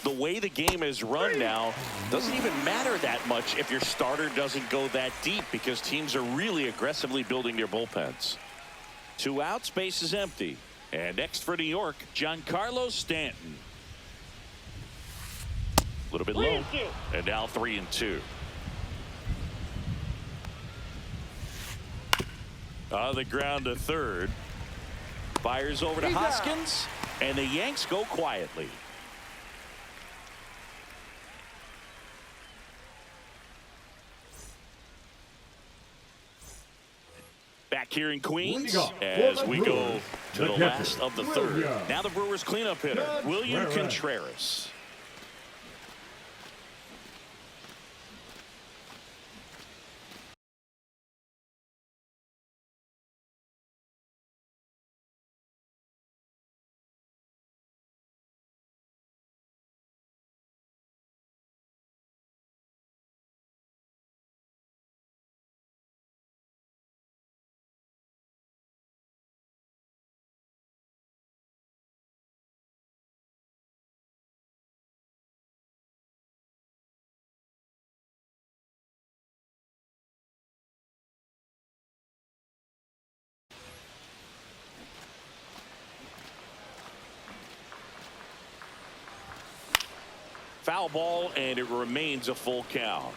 the way the game is run now, doesn't even matter that much if your starter doesn't go that deep because teams are really aggressively building their bullpens. 2 outs, base is empty. And next for New York, Giancarlo Stanton. A little bit low. And now 3-2. On the ground to third. Fires over to Hoskins. And the Yanks go quietly. Back here in Queens as we go to the last of the third. Now the Brewers cleanup hitter, William Contreras. Foul ball, and it remains a full count.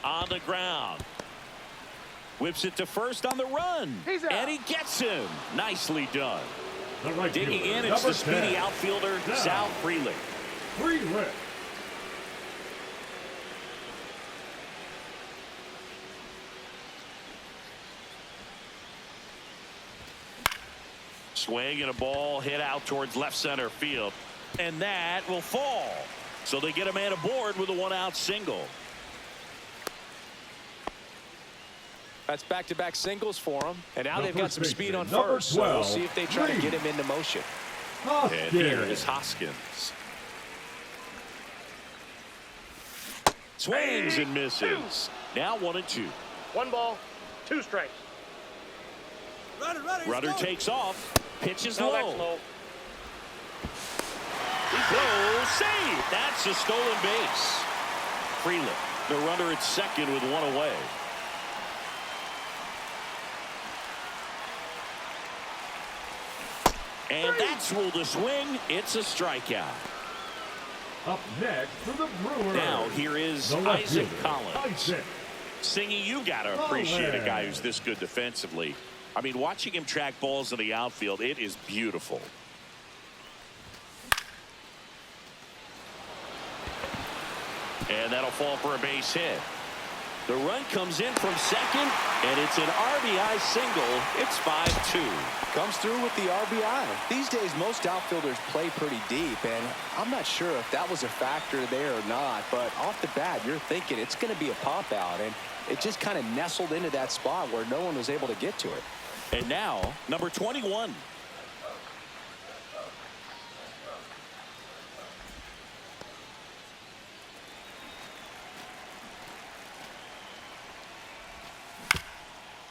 On the ground. Whips it to first on the run. And he gets him. Nicely done. Digging in, it's the speedy outfielder, Sal Frelick. Swing and a ball hit out towards left center field. And that will fall. So they get a man aboard with a 1-out single. That's back-to-back singles for them. And now they've got some speed on first. So we'll see if they try to get him into motion. And here is Hoskins. Swings and misses. Now 1-2. 1 ball, 2 strikes. Runner takes off. Pitches No, low. that's low. Low save. That's a stolen base. Frelick, the runner at second with 1 away. And that's ruled a swing. It's a strikeout. Up next for the Brewers. Now here is Isaac Collins. Singy, you got to appreciate a guy who's this good defensively. I mean, watching him track balls in the outfield, it is beautiful. And that'll fall for a base hit. The run comes in from second, and it's an RBI single. It's 5-2. Comes through with the RBI. These days, most outfielders play pretty deep, and I'm not sure if that was a factor there or not, but off the bat, you're thinking it's going to be a pop-out, and it just kind of nestled into that spot where no one was able to get to it. And now, number 21.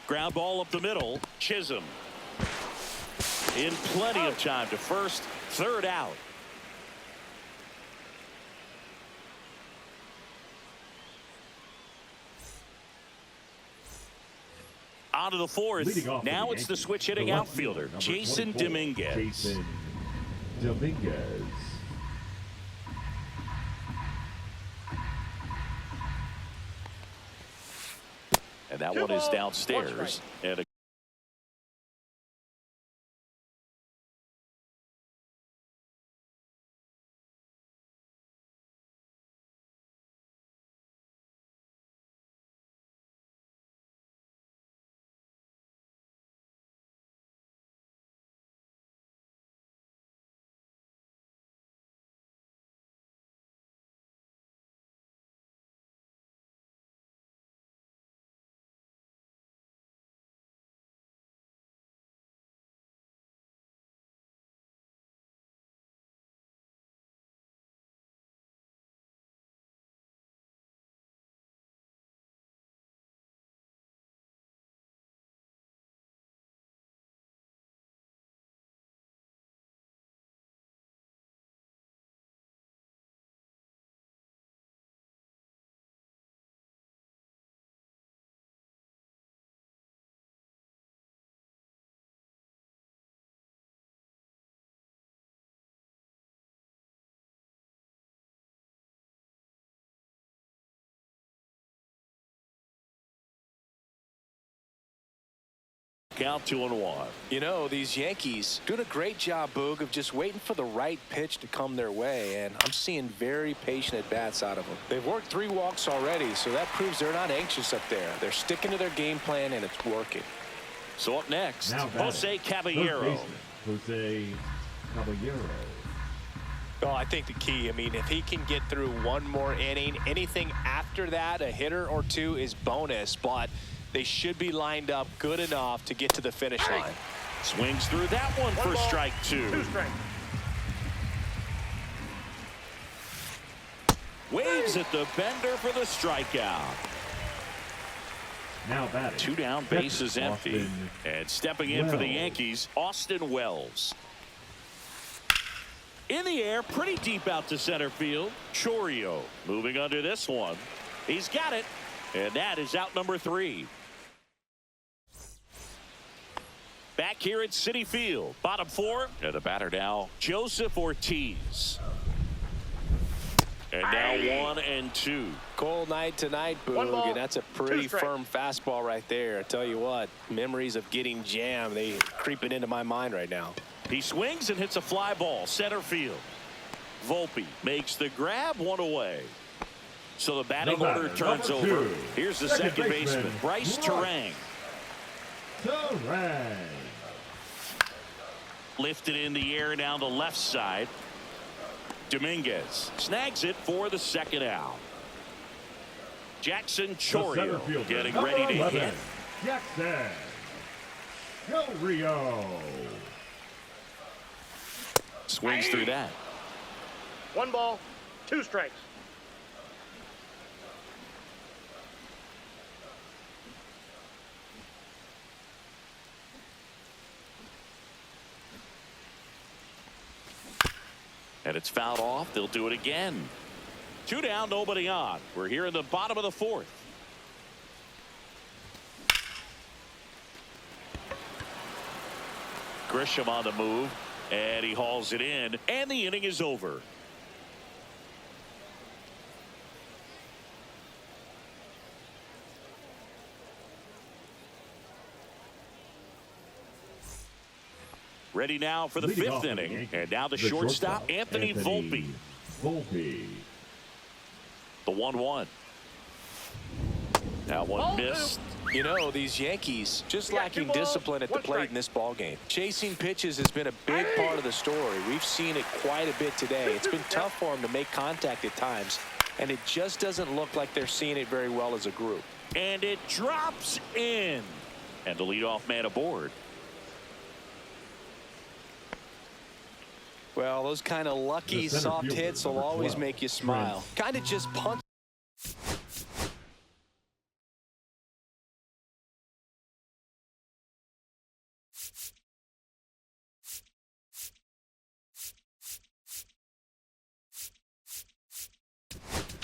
Ground ball up the middle. Chisholm. In plenty of time to first. 3rd out. On to the 4th. Now it's the switch hitting outfielder, Jason Dominguez. Jason Dominguez. And that one is downstairs. And count 2-1. You know, these Yankees doing a great job, Boog, of just waiting for the right pitch to come their way, and I'm seeing very patient at-bats out of them. They've worked 3 walks already, so that proves they're not anxious up there. They're sticking to their game plan, and it's working. So up next, Now Jose Caballero. Jose Caballero. Oh, I think the key, I mean, if he can get through one more inning, anything after that, a hitter or 2 is bonus, but they should be lined up good enough to get to the finish line. Swings through that one for ball, strike 2. 2 strikes. Waves at the bender for the strikeout. Now batting. 2 down, bases empty. Austin And stepping in for the Wells. Yankees, Austin Wells. In the air, pretty deep out to center field. Chourio moving under this one. He's got it. And that is out number 3. Back here at Citi Field. Bottom 4. And the batter now, Joseph Ortiz. And now 1-2. Cold night tonight, 1 ball, Boog, and that's a 2 pretty strikes. firm fastball right there. I tell you what, memories of getting jammed, they creeping into my mind right now. He swings and hits a fly ball center field. Volpe makes the grab, 1 away. So the batting The batter, order turns number over. 2. Here's the Second second baseman, baseman, Bryce Terang. Terang. Lifted in the air down the left side. Dominguez snags it for the second out. Jackson The center Chourio fielder, getting number ready to 11, hit. Jackson Chourio. Swings through that. 1 ball, 2 strikes. And it's fouled off. They'll do it again. 2 down, nobody on. We're here in the bottom of the 4th. Grisham on the move, and he hauls it in, and the inning is over. Ready now for the Leading off 5th for the inning. Yankees, And now the shortstop, Anthony Volpe. Volpe. The 1-1. That one Ball missed. You know, these Yankees just We got 2 lacking balls, discipline at the 1 plate strike. in this ball game. Chasing pitches has been a big part of the story. We've seen it quite a bit today. It's been tough for them to make contact at times, and it just doesn't look like they're seeing it very well as a group. And it drops in. And the leadoff man aboard. Well, those kind of lucky The center soft fielder, hits will number always 12, make you smile. Kind of just punch.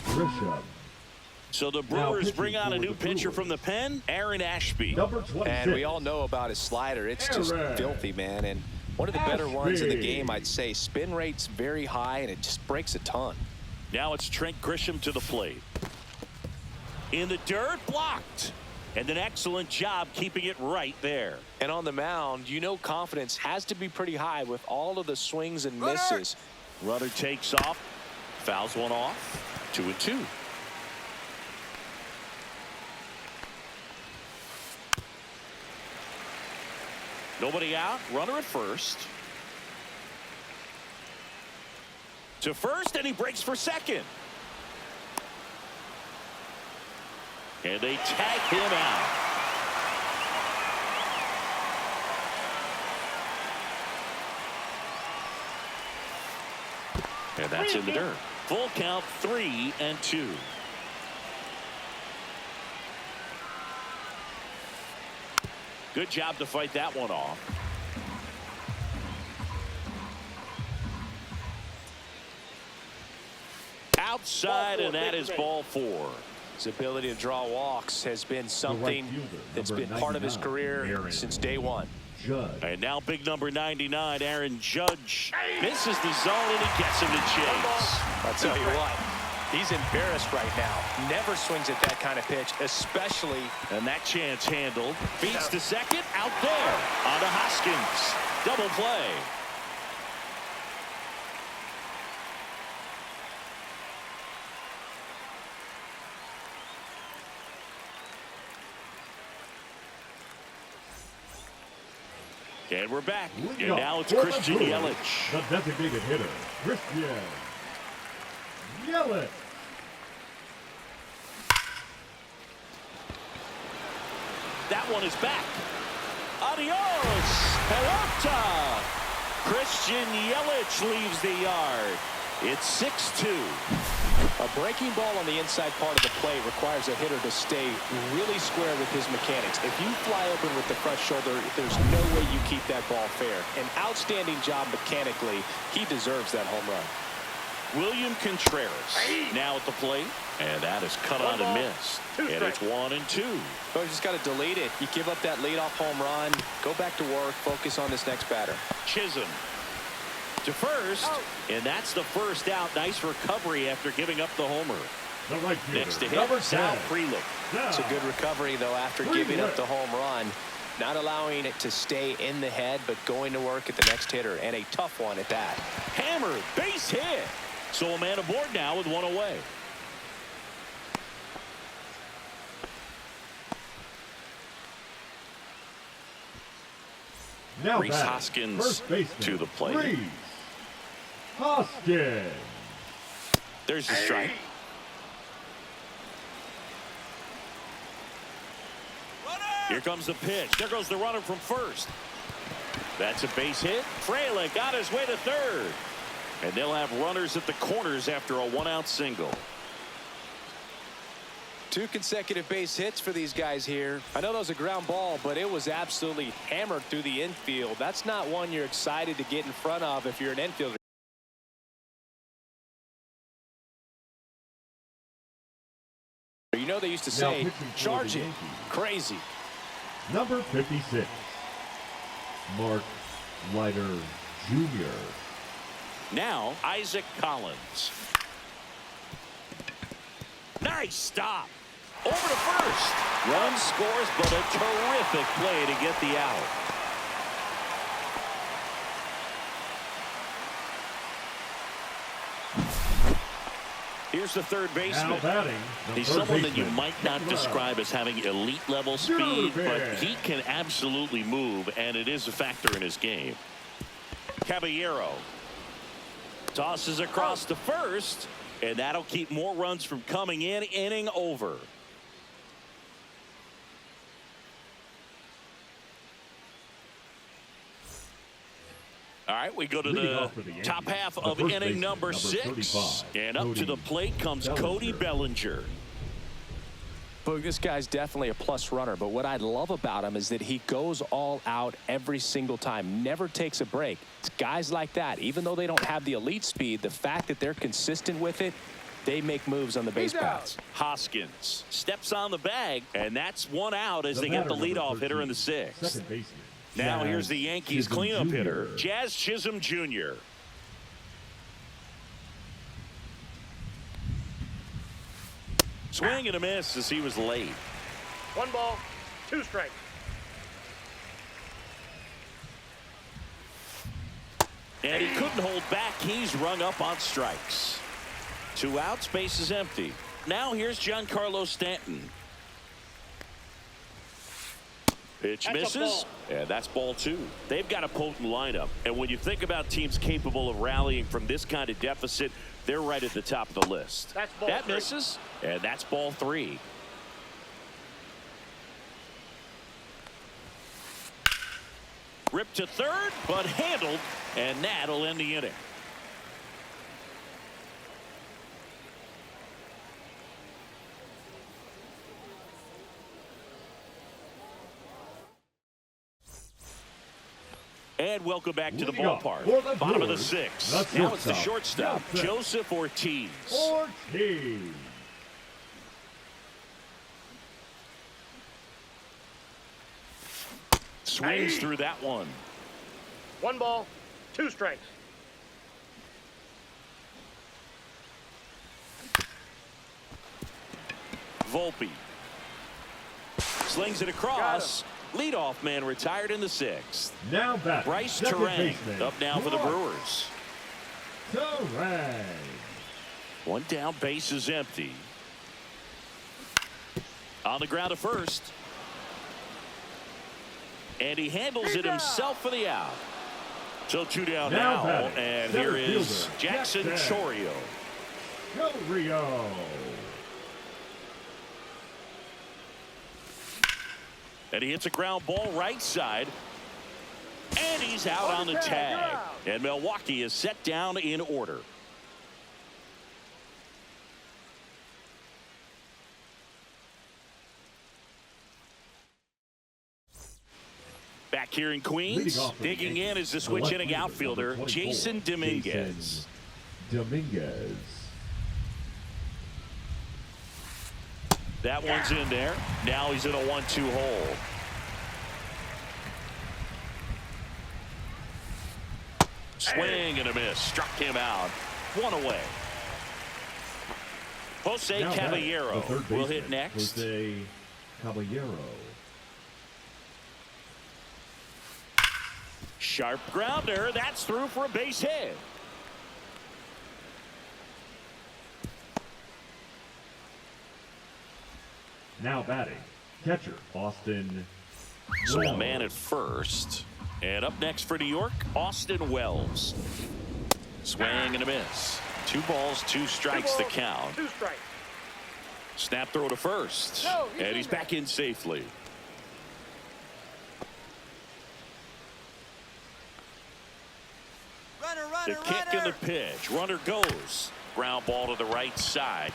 Grisham. So the Now Brewers pitching bring on a for new the pitcher Brewers. from the pen, Aaron Ashby. Number 26. And we all know about his slider. It's just Aaron. filthy, man. And one of the better ones in the Ashby. game, I'd say. Spin rate's very high, and it just breaks a ton. Now it's Trent Grisham to the plate. In the dirt, blocked. And an excellent job keeping it right there. And on the mound, you know confidence has to be pretty high with all of the swings and misses. Runner takes off, fouls one off, 2-2. Nobody out, runner at first. To first, and he breaks for second. And they tag him out. And that's in the dirt. Full count, 3-2. Good job to fight that one off. Outside, and that is ball 4. His ability to draw walks has been something fielder, that's number been part of his 99, career Aaron since day one. Judge. And now big number 99, Aaron Judge, misses the zone, and he gets him to chase. I'll tell you what, He's embarrassed right now. Never swings at that kind of pitch, especially. And that chance handled. Beats to second. Out there. On to Hoskins. Double play. And we're back. And now it's Christian Yelich. The designated hitter, Christian Yelich. That one is back. Adios. Pelota. Christian Yelich leaves the yard. It's 6-2. A breaking ball on the inside part of the plate requires a hitter to stay really square with his mechanics. If you fly open with the front shoulder, there's no way you keep that ball fair. An outstanding job mechanically. He deserves that home run. William Contreras now at the plate, and that is cut on and missed. And it's 1-2. So you just got to delete it. You give up that leadoff home run, go back to work, focus on this next batter. Chisholm to first, and that's the first out. Nice recovery after giving up the homer. The right fielder, Next to hit, number Sal 10. Frelick. It's a good recovery, though, after giving up the home run. Not allowing it to stay in the head, but going to work at the next hitter, and a tough one at that. Hammered, base hit. So a man aboard now with one away. Now Rhys batting, Hoskins first baseman, to the plate. Rhys Hoskins. There's the strike. Here comes the pitch. There goes the runner from first. That's a base hit. Frelick got his way to third. And they'll have runners at the corners after a one-out single. 2 consecutive base hits for these guys here. I know that was a ground ball, but it was absolutely hammered through the infield. That's not one you're excited to get in front of if you're an infielder. You know, they used to say, charge it. Crazy. Number 56, Mark Leiter Jr. Now, Isaac Collins. Nice stop. Over to first. Run scores, but a terrific play to get the out. Here's the third baseman. Now batting, the He's third someone that you baseman, might not describe as having elite level speed, but he can absolutely move, and it is a factor in his game. Caballero tosses across to first, and that'll keep more runs from coming in. Inning over. All right, we go to the top half of inning number 6, and up to the plate comes Cody Bellinger. Boog, this guy's definitely a plus runner, but what I love about him is that he goes all out every single time, never takes a break. It's guys like that, even though they don't have the elite speed, the fact that they're consistent with it, they make moves on the base paths. Hoskins steps on the bag, and that's one out as they get the leadoff hitter in the 6th. Second baseman. Now here's the Yankees Chisholm cleanup Jr. hitter, Jazz Chisholm Jr. Swing and a miss as he was late. 1 ball, 2 strikes. And he couldn't hold back. He's rung up on strikes. 2 outs, base is empty. Now here's Giancarlo Stanton. Pitch misses, and that's ball 2. They've got a potent lineup, and when you think about teams capable of rallying from this kind of deficit, they're right at the top of the list. That misses, and that's ball 3. Ripped to third, but handled, and that'll end the inning. And welcome back to the ballpark. Bottom of the 6th. Now it's the shortstop, Joseph Ortiz. Swings through that one. 1 ball, 2 strikes. Volpe. Slings it across. Leadoff man retired in the 6th. Now back. Bryce second Terang baseman, up now for the Brewers. Terang. One down, base is empty. On the ground to first. And he handles it himself for the out. So 2 down now. And here is Jackson Chourio. Chourio. And he hits a ground ball right side. And he's out on the tag. And Milwaukee is set down in order. Back here in Queens, digging in is the switch hitting outfielder, Jason Dominguez. Dominguez. That one's in there. Now he's in a 1-2 hole. Swing and a miss. Struck him out. 1 away. Jose Caballero will hit next. Jose Caballero. Sharp grounder. That's through for a base hit. Now batting, catcher Austin So a Wells. man at first. And up next for New York, Austin Wells. Swing and a miss. 2 balls, 2 strikes to count. 2 strikes. Snap throw to first. And he's back in safely. The kick and the pitch. Runner goes. Ground ball to the right side.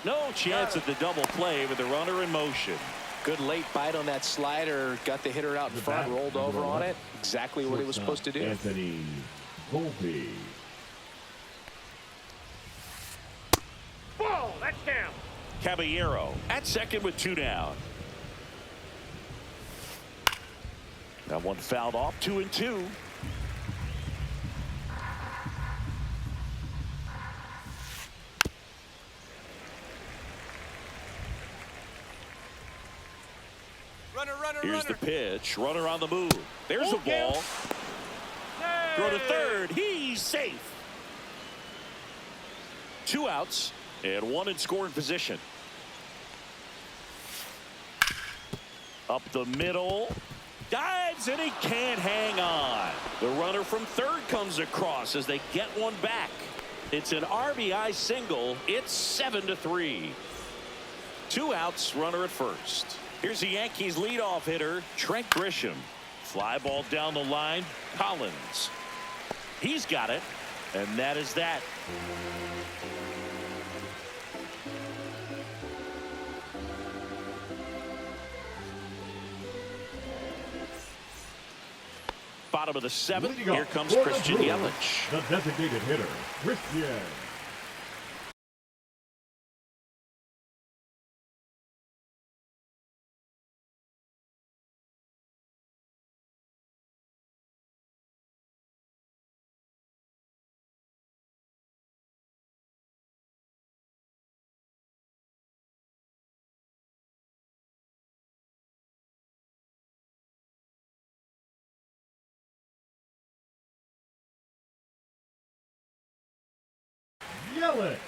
No chance at the double play with the runner in motion. Good late bite on that slider. Got the hitter out in front, rolled over on it. Exactly what he was supposed to do. Anthony Volpe. Ball. That's down. Caballero at second with 2 down. That one fouled off. 2-2. Here's the pitch. Runner on the move. There's a ball. Throw to third. He's safe. 2 outs and 1 in scoring position. Up the middle. Dives and he can't hang on. The runner from third comes across as they get one back. It's an RBI single. It's 7-3. 2 outs, runner at first. Here's the Yankees leadoff hitter, Trent Grisham. Fly ball down the line. Collins. He's got it. And that is that. Bottom of the 7th. Here comes Christian Yelich. The designated hitter, Christian. Yelich.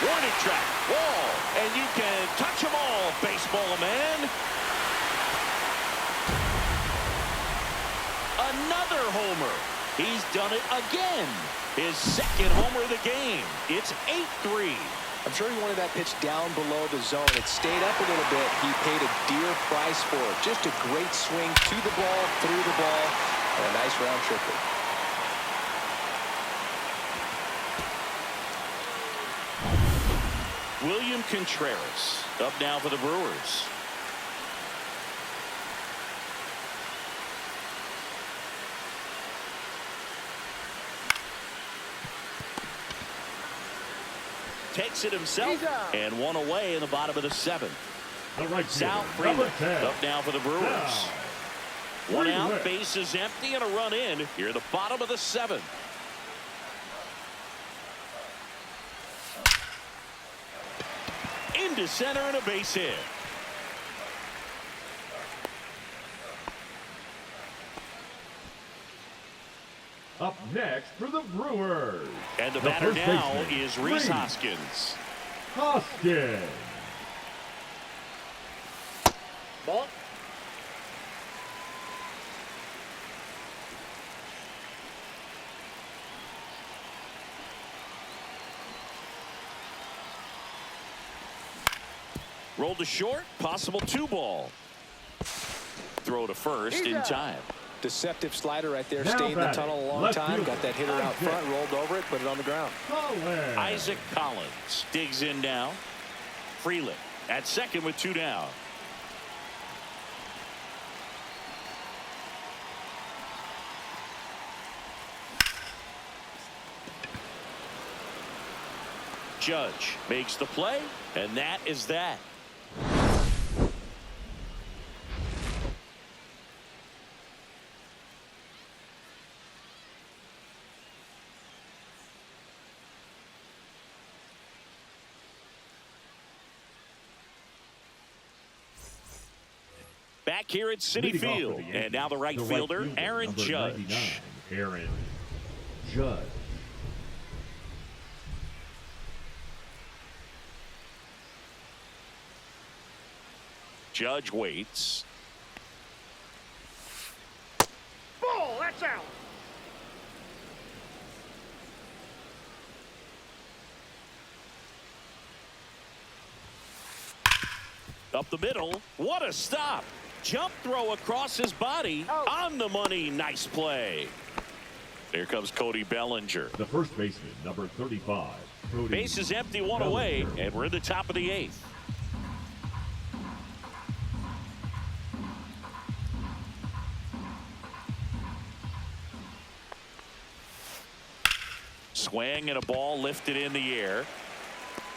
Warning track. Wall. And you can touch them all, baseball man. Another homer. He's done it again. His 2nd homer of the game. It's 8-3. I'm sure he wanted that pitch down below the zone. It stayed up a little bit. He paid a dear price for it. Just a great swing to the ball, through the ball, and a nice round triplet. William Contreras up now for the Brewers. Takes it himself and 1 away in the bottom of the 7th. The right Sal fielder, Freeman up now for the Brewers. One out, base is empty, and a run in here in the bottom of the 7th. Into center and a base hit. Up next for the Brewers. And the batter now is Rhys Hoskins. Hoskins. Ball. Rolled to short, possible 2-ball. Throw to first in time. Deceptive slider right there. Now Stayed in the batting, tunnel a long left time. fielder, Got that hitter out front, rolled over it, put it on the ground. Collins. Isaac Collins digs in now. Freeland at second with 2 down. Judge makes the play, and that is that. Back here at Citi Leading off Field, for the Yankees, and now the right fielder, Aaron number Judge. 99, Aaron Judge. Judge waits. Ball. That's out. Up the middle. What a stop. Jump throw across his body. On the money. Nice play. Here comes Cody Bellinger. The first baseman, number 35. Cody Base is empty, 1 away, Bellinger. and we're in the top of the 8th. Swing and a ball lifted in the air.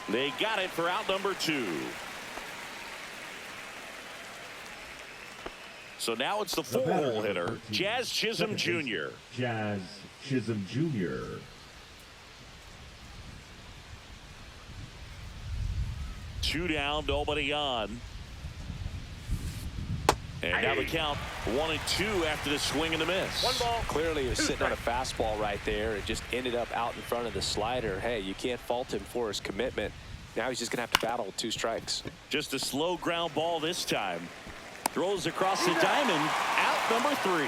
They got it for out number 2. So now it's the The batter, 4-hole hitter, 13, Jazz Chisholm second baseman, Jr. Jazz Chisholm Jr. 2 down, nobody on. And now the count 1-2 after the swing and the miss. 1 ball. Clearly, he was sitting on a fastball right there. It just ended up out in front of the slider. Hey, you can't fault him for his commitment. Now he's just going to have to battle with 2 strikes. Just a slow ground ball this time. Throws across the diamond. Out number 3.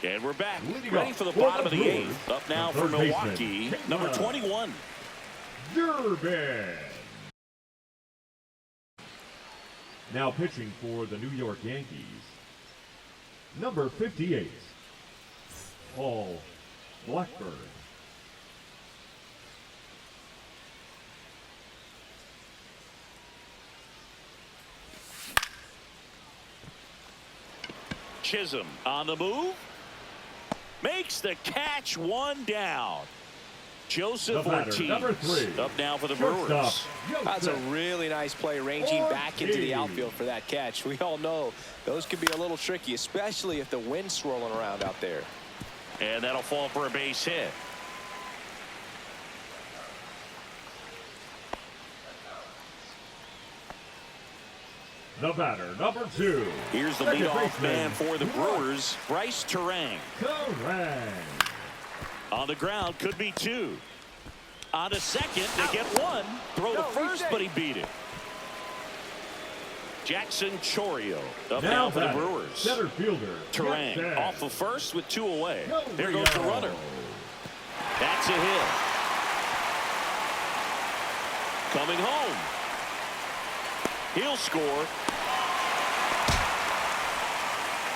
And we're back. Leading Ready off for the for bottom the of the Brewers, 8th. Up now the for third Milwaukee, baseman, number Kevin 21. Durbin. Now pitching for the New York Yankees, number 58, Paul Blackburn. Chisholm on the move. Makes the catch, 1 down. Joseph The batter, Ortiz number 3, up now for the shortstop, Brewers. That's a Joseph really nice play, ranging back into the Ortiz. outfield for that catch. We all know those can be a little tricky, especially if the wind's swirling around out there. And that'll fall for a base hit. The batter, number 2. Here's the second leadoff baseman, man for the Brewers, Bryce Terang. Correct. On the ground, could be 2. On to second, they get 1. Throw to first, but he beat it. Jackson Chourio up now for the batting, Brewers. center fielder, Terang Jackson. off of first with 2 away. Go There goes the Rio. runner. That's a hit. Coming home. He'll score.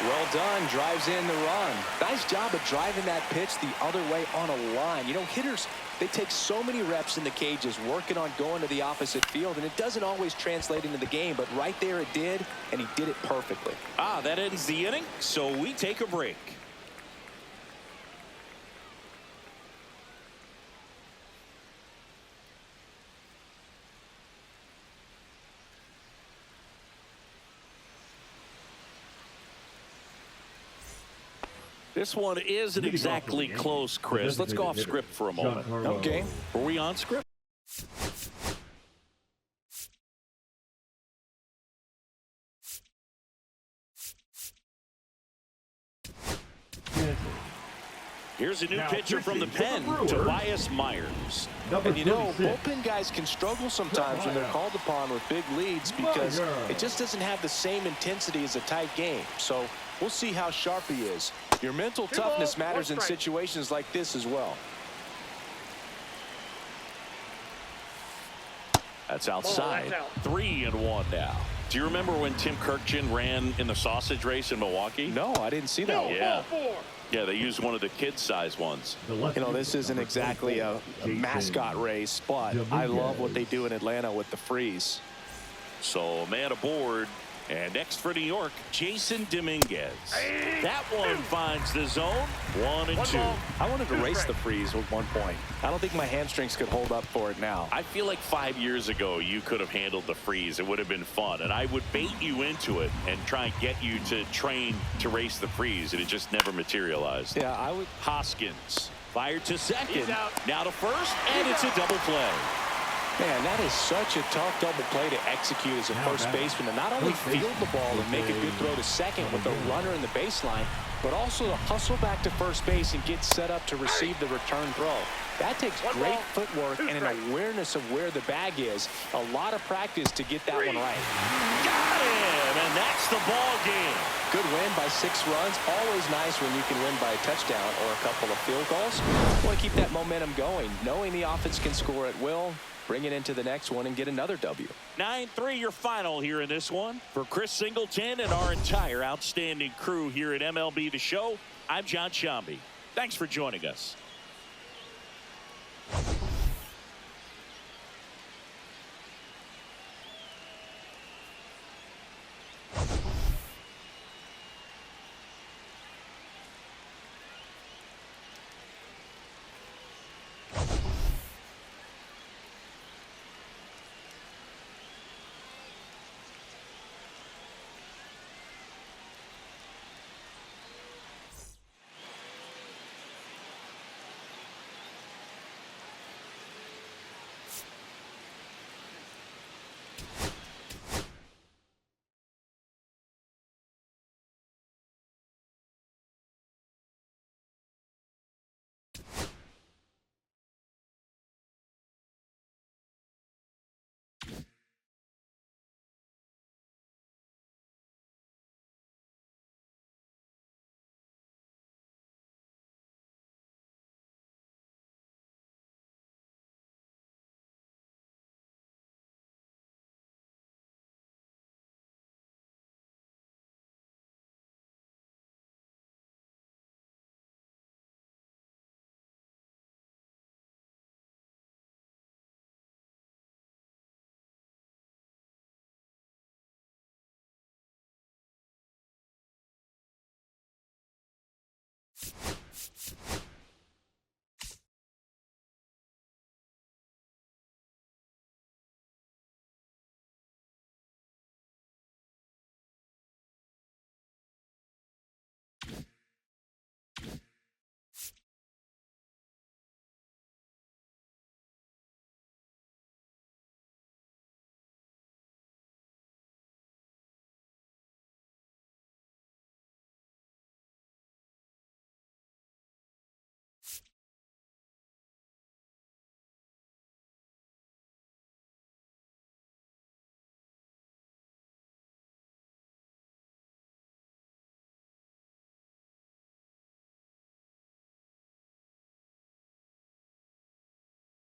Well done, drives in the run. Nice job of driving that pitch the other way on a line. You know, hitters, they take so many reps in the cages working on going to the opposite field, and it doesn't always translate into the game, but right there it did, and he did it perfectly. That ends the inning, so we take a break. This one isn't exactly close, Chris. Let's go off script for a moment. Okay. Were we on script? Here's a new pitcher from the pen, Tobias Myers. And you know, bullpen guys can struggle sometimes when they're called upon with big leads because it just doesn't have the same intensity as a tight game. So we'll see how sharp he is. Your mental toughness matters in situations like this as well. That's outside. 3-1 now. Do you remember when Tim Kirkjian ran in the sausage race in Milwaukee? No, I didn't see that. Yeah. Yeah, they used one of the kid-size ones. You know, this isn't exactly a mascot race, but I love what they do in Atlanta with the freeze. So, a man aboard. And next for New York, Jason Dominguez. That one finds the zone. 1-2. I wanted to race the freeze at one point. I don't think my hamstrings could hold up for it now. I feel like 5 years ago you could have handled the freeze. It would have been fun. And I would bait you into it and try and get you to train to race the freeze. And it just never materialized. Yeah, I would. Hoskins fired to second. Now to first. And it's a double play. Man, that is such a tough double play to execute as a first baseman, to not only field the ball and make a good throw to second with the runner in the baseline, but also to hustle back to first base and get set up to receive the return throw. That takes great footwork and an awareness of where the bag is. A lot of practice to get that one right. Got him, and that's the ball game. Good win by 6 runs. Always nice when you can win by a touchdown or a couple of field goals. Want to keep that momentum going, knowing the offense can score at will. Bring it into the next one and get another W. 9-3 your final here in this one. For Chris Singleton and our entire outstanding crew here at MLB The Show, I'm John Shambi. Thanks for joining us.